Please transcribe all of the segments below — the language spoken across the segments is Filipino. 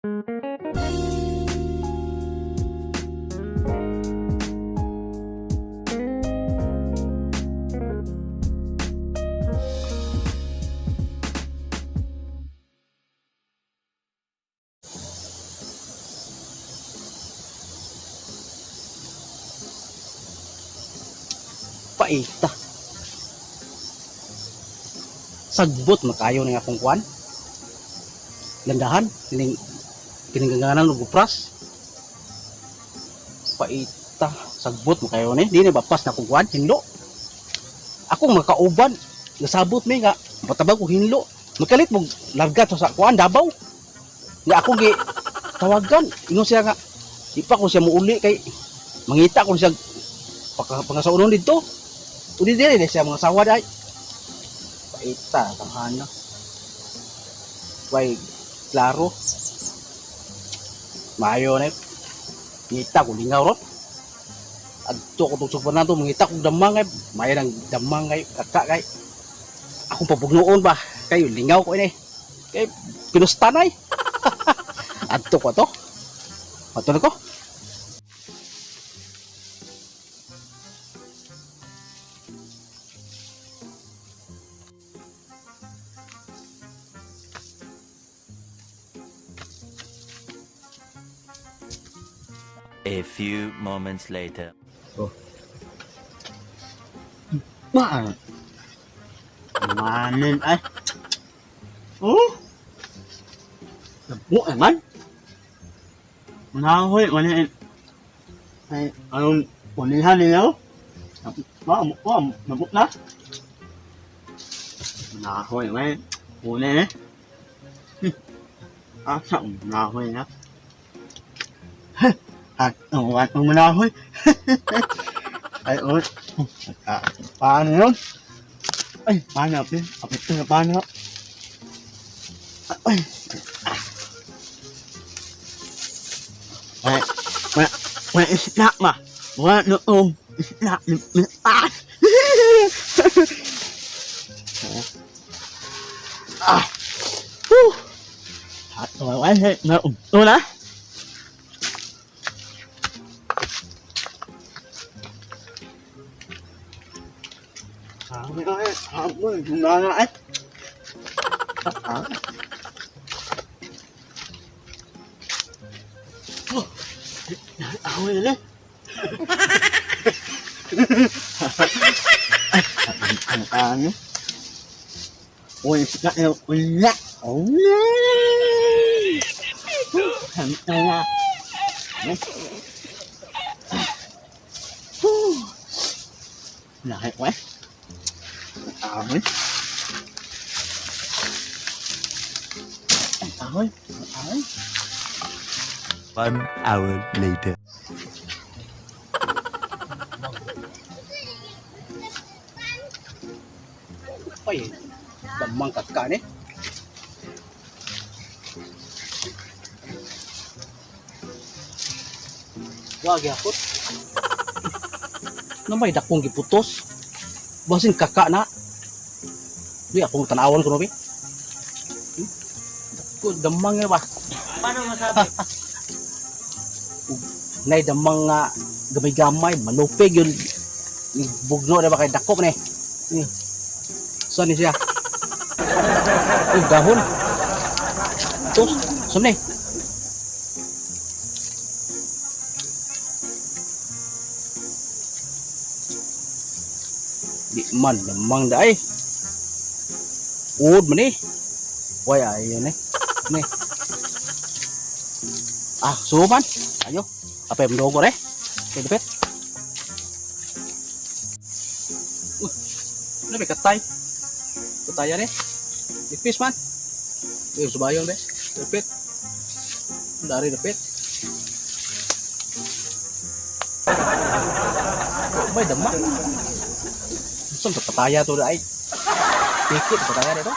Paita. Sagbot makayo ng akong kuan. Landahan, kiningganganan ng gupras. Paita, sagbot makayo ni. Di na bapas na akong kuan, hinlo. Akong makauban, nasabot mi nga, matabag ko hinlo. Magkalit mo larga to sa kuan, Dabaw. Nga akong gi tawagan, ingon siya nga, di pa ko siya muuli kay mangita ko siya pangasaunon dito. Udi diri siya mga sawad ay. Paita tanghana. Way klaro. Mayo na. Ngita ko lingaw ron. Adto ko tug super nato mangita ko damang ay may nang damang kay kakak kay. Akong pabugnoon ba kayo lingaw ko ini. Kay pinustanay. Adto ko to. Adto ko. A few moments later. Ba? Manin ay. Oh. Nabuk naman. Manahoy, manin. Ay, anong pulihan niyo? Nabuk na. Manahoy, may. Puli eh. Asa, manahoy na. At ang manahoy. Ay, oh. Paano yun? Ay, paano apin? Apit ko na paano? Ay. May isla ma. Wala noong isla. Ah. At wala na na. Sabi ko eh, hapon, gumana eh. Oh, ako yun eh. Ay, ano? Uy, wala. Wala. Wala. Lahit ko eh. Ahoy. Ahoy. Ahoy. 1 hour later. Ay, damang kakak ni. Wag yapot. Namay dakong giputos. Basin kakak na. Di akong tanawon ko no bi. Ko damang ba? Paano masabi? Nay damang nga gamay-gamay, manupig yun. Bugno na ba kay dakop ni. Saan ni siya? Uy, dahon. Tos, saan ni? Di man, damang da ay. Uod man eh. Way ayo ni. Ni. Ah, suman. Ayo. Apa yang dogo eh? Kay depet. Ano ba katay? Kataya ni. Ipis man. Di subayong deh. Depet. Dari depet. May damang. Saan kataya to ay? Pikit kataya dito.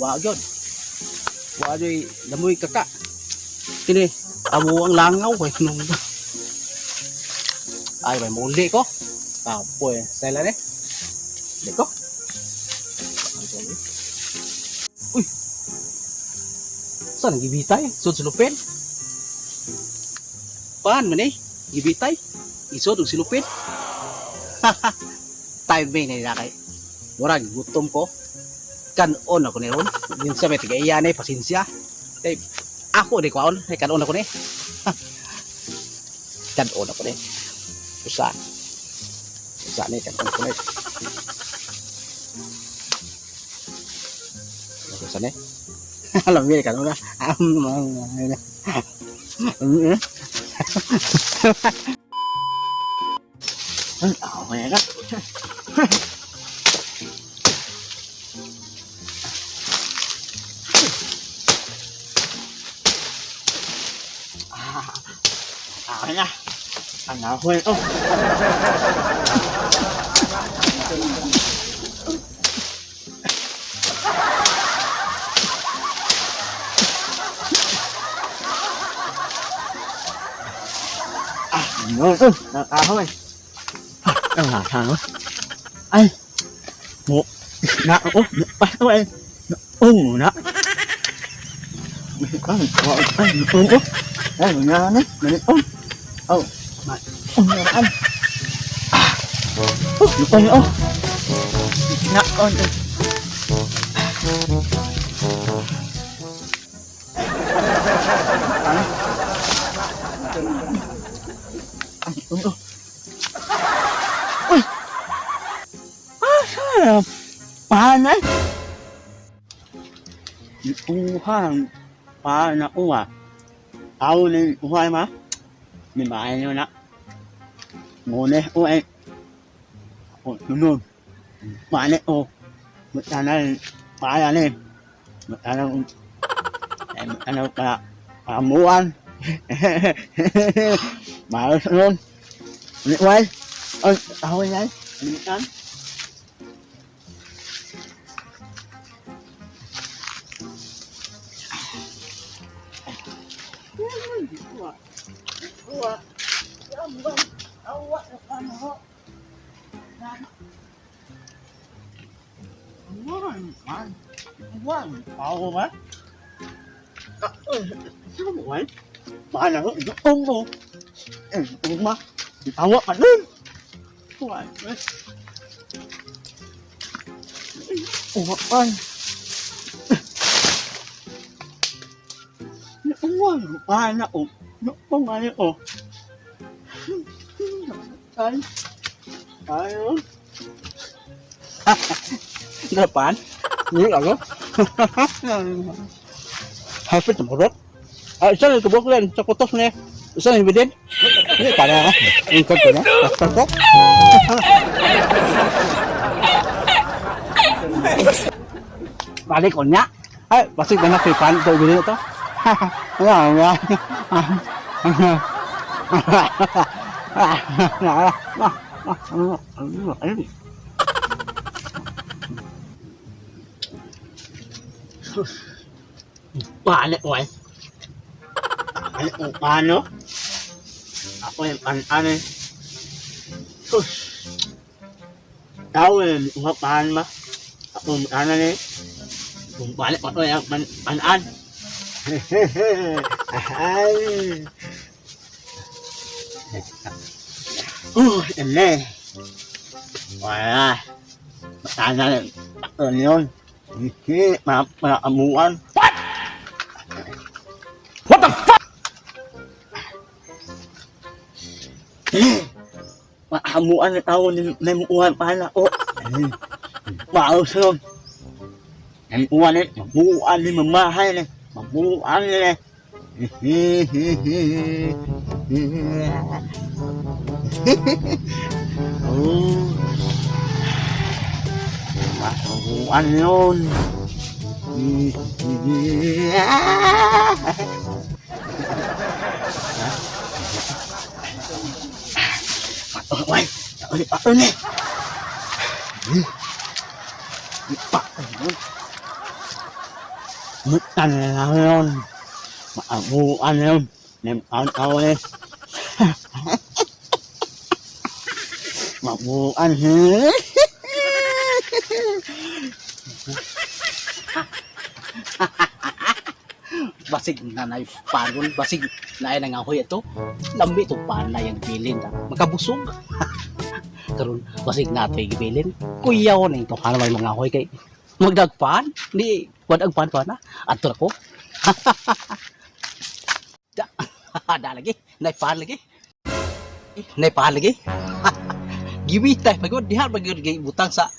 Wag yun. Wag yun. Lamoy kakak. Kini, amo ang langaw. Ay, may muli ko. Tapo eh. Sela ne. Dito. Uy. Saan gibitay? Sud silupin. Paan man eh? Gibitay. Isod og silupin. Timing na nila kay. Murag gutom ko. Kanon ako ni ron. Minsan may tiga-iya na pasensya. Kay ako di kwaon. Kay kanon ako ni. Kanon ako ni. Usa. Usa ni kanon ako ni. Usa ni. Alam mo kanon na. Okay na. Okay na. Ang ako ito. Ito. Nakahoy. Ang lasa no? Ay! Mo! Na! Oh! Basta ay! Na! Ay! Ay! Oh! Ay! Mangyari! Mangyari! Oh! Mangyari! Oh! Lupa niyo! Oh! Na! Oh! Paano? Uhan. Paano uwa? Ako na uhay ma? May bahay nyo na. Muna uhay. Ako tunod. Paano o? Matanan. Paano eh? Matanan. Matanan pa. Pamuan. Maros nun. Ulit uhay. Ay, ako yan. Limitan. Ako ba? Saan mo ba? Paano ko? Ito mo. Ito mo. Itawa ka nun. Uwan. Uwan. Uwan. Paano ko? Paano ko? Ay. Ayun. Depan. Ini ako. Hapit na murot. Isa na tubok len sa kutos ni. Isa na ibidin. Ini para ingkot ko na. Pastor ko. Balik ko niya. Ay, basig na nakipan ito ibidin ito. Paano ko eh? Paano? Ako yung ano eh. Tao eh, paano ba? Ako ano eh. Kung paano ko yung panan. Ay. Eme. Wala. Paano rin. Paano yun? Hindi. Makamuan. What the fuck? Makamuan na tao ni Muan pala o. Maos nun. Muan ni mamuan ni mamahay ni. Mamuan ni. Oh. Mamuan yun. Why? Paano ni? Mutan na yun. Maabuan yun. Nemaw ni. Maabuan yun. basig nanay panon, basig na ay nangahoy ito. Lambi to panay ang bilin ta. Makabusog. Karon basig nato gibilin. Kuyaw na ito para may mga hoy kay magdagpan. Di wad ang pan na. Adto ko. Da lagi, naipan lagi. Naipan lagi. Giwitay pagod diha pagod gay butang sa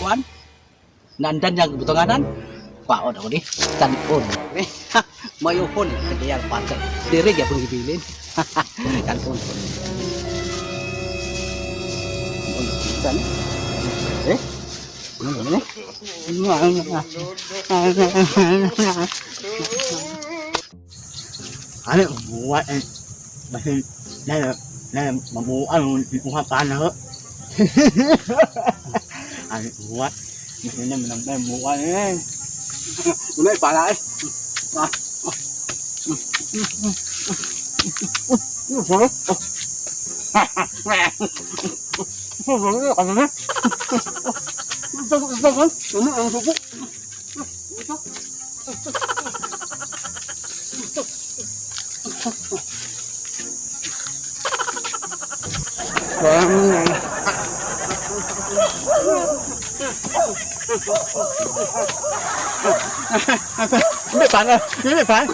kuan. Nandan yang butanganan. Paon ako ni. Tanipon. Mayupon kaya patay. Dire ya pun gibilin. Kanton. Tan. Eh? Ano Ano buat bahasa na mabuan ang paano. Ano buat hindi na manang buwan eh. Unay pala eh. Hindi pa.